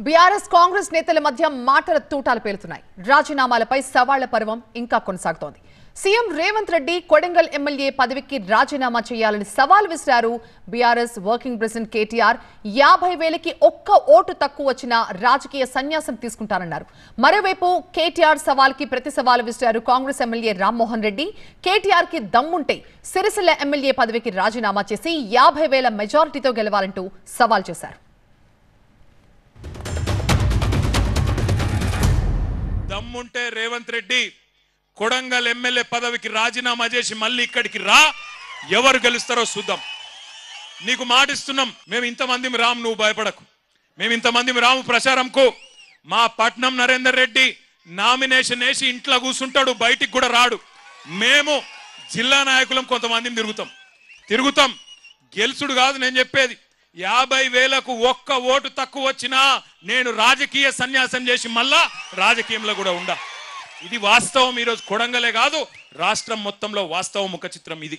BRS Congress నేతల మధ్య మాటల తూటాలు పేలుతున్నాయి. రాజీనామాలపై సవాళ్ల పర్వం ఇంకా కొనసాగుతోంది. సీఎం రేవంత్ రెడ్డి కొడంగల్ ఎమ్మెల్యే పదవికి రాజీనామా చేయాలని సవాల్ విసిరారు. బీఆర్ఎస్ వర్కింగ్ ప్రెసిడెంట్ కేటీఆర్ 50,000కి ఒక్క ఓటు తక్కువ వచ్చినా రాజకీయ సన్యాసం తీసుకుంటారన్నారు. మరోవైపు కేటీఆర్ సవాల్కి ప్రతి సవాల్ విసిరారు కాంగ్రెస్ ఎమ్మెల్యే రామ్మోహన్ రెడ్డి. కేటీఆర్ కి దమ్ముంటే సిరిసిల్ల ఎమ్మెల్యే పదవికి రాజీనామా చేసి 50,000 మెజారిటీతో గెలవాలంటూ సవాల్ చేశారు. దమ్ముంటే రేవంత్ రెడ్డి కొడంగల్ ఎమ్మెల్యే పదవికి రాజీనామా చేసి మళ్ళీ ఇక్కడికి రా, ఎవరు గెలుస్తారో చూద్దాం. నీకు మాటిస్తున్నాం, మేము ఇంతమంది రాము, నువ్వు భయపడకు. మేము ఇంతమంది రాము ప్రచారంకు. మా పట్నం నరేందర్ రెడ్డి నామినేషన్ వేసి ఇంట్లో కూర్చుంటాడు, బయటికి కూడా రాడు. మేము జిల్లా నాయకులం కొంతమందిని తిరుగుతాం. గెలుచుడు కాదు నేను చెప్పేది. 50,000కు ఒక్క ఓటు తక్కువ వచ్చినా నేను రాజకీయ సన్యాసం చేసి మళ్ళా రాజకీయంలో కూడా ఉండా. ఇది వాస్తవం. ఈరోజు కొడంగలే కాదు, రాష్ట్రం మొత్తంలో వాస్తవం ముఖ చిత్రం ఇది.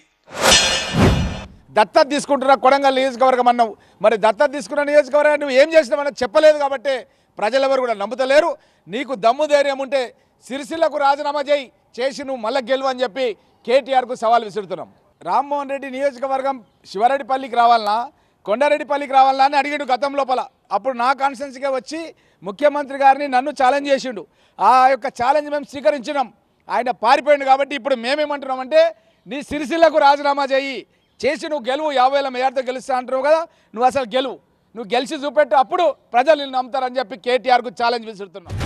దత్తత తీసుకుంటున్న కొడంగల్ నియోజకవర్గం అన్నావు, మరి దత్తత తీసుకున్న నియోజకవర్గం నువ్వు ఏం చేసినావని చెప్పలేదు కాబట్టి ప్రజలెవరు కూడా నమ్ముతలేరు. నీకు దమ్ము ధైర్యం ఉంటే సిరిసిల్లకు రాజీనామా చేసి నువ్వు మళ్ళీ గెలువు అని చెప్పి కేటీఆర్కు సవాల్ విసురుతున్నాం. రామ్మోహన్ రెడ్డి నియోజకవర్గం శివారెడ్డిపల్లికి రావాలన్నా కొండారెడ్డిపల్లికి రావాలన్నా అని అడిగిండు గతం లోపల. అప్పుడు నా కాన్స్టిట్యున్సీగా వచ్చి ముఖ్యమంత్రి గారిని నన్ను ఛాలెంజ్ చేసిండు. ఆ యొక్క ఛాలెంజ్ మేము స్వీకరించినాం. ఆయన పారిపోయిండు. కాబట్టి ఇప్పుడు మేమేమంటున్నామంటే నీ సిరిసిల్లకు రాజీనామా చేసి నువ్వు గెలువు, 50,000 మెజార్టీతో గెలుస్తా అంటున్నావు కదా, నువ్వు అసలు గెలువు, నువ్వు గెలిచి చూపెట్టు, అప్పుడు ప్రజలు నిన్ను నమ్ముతారని చెప్పి కేటీఆర్కు ఛాలెంజ్ విసురుతున్నావు.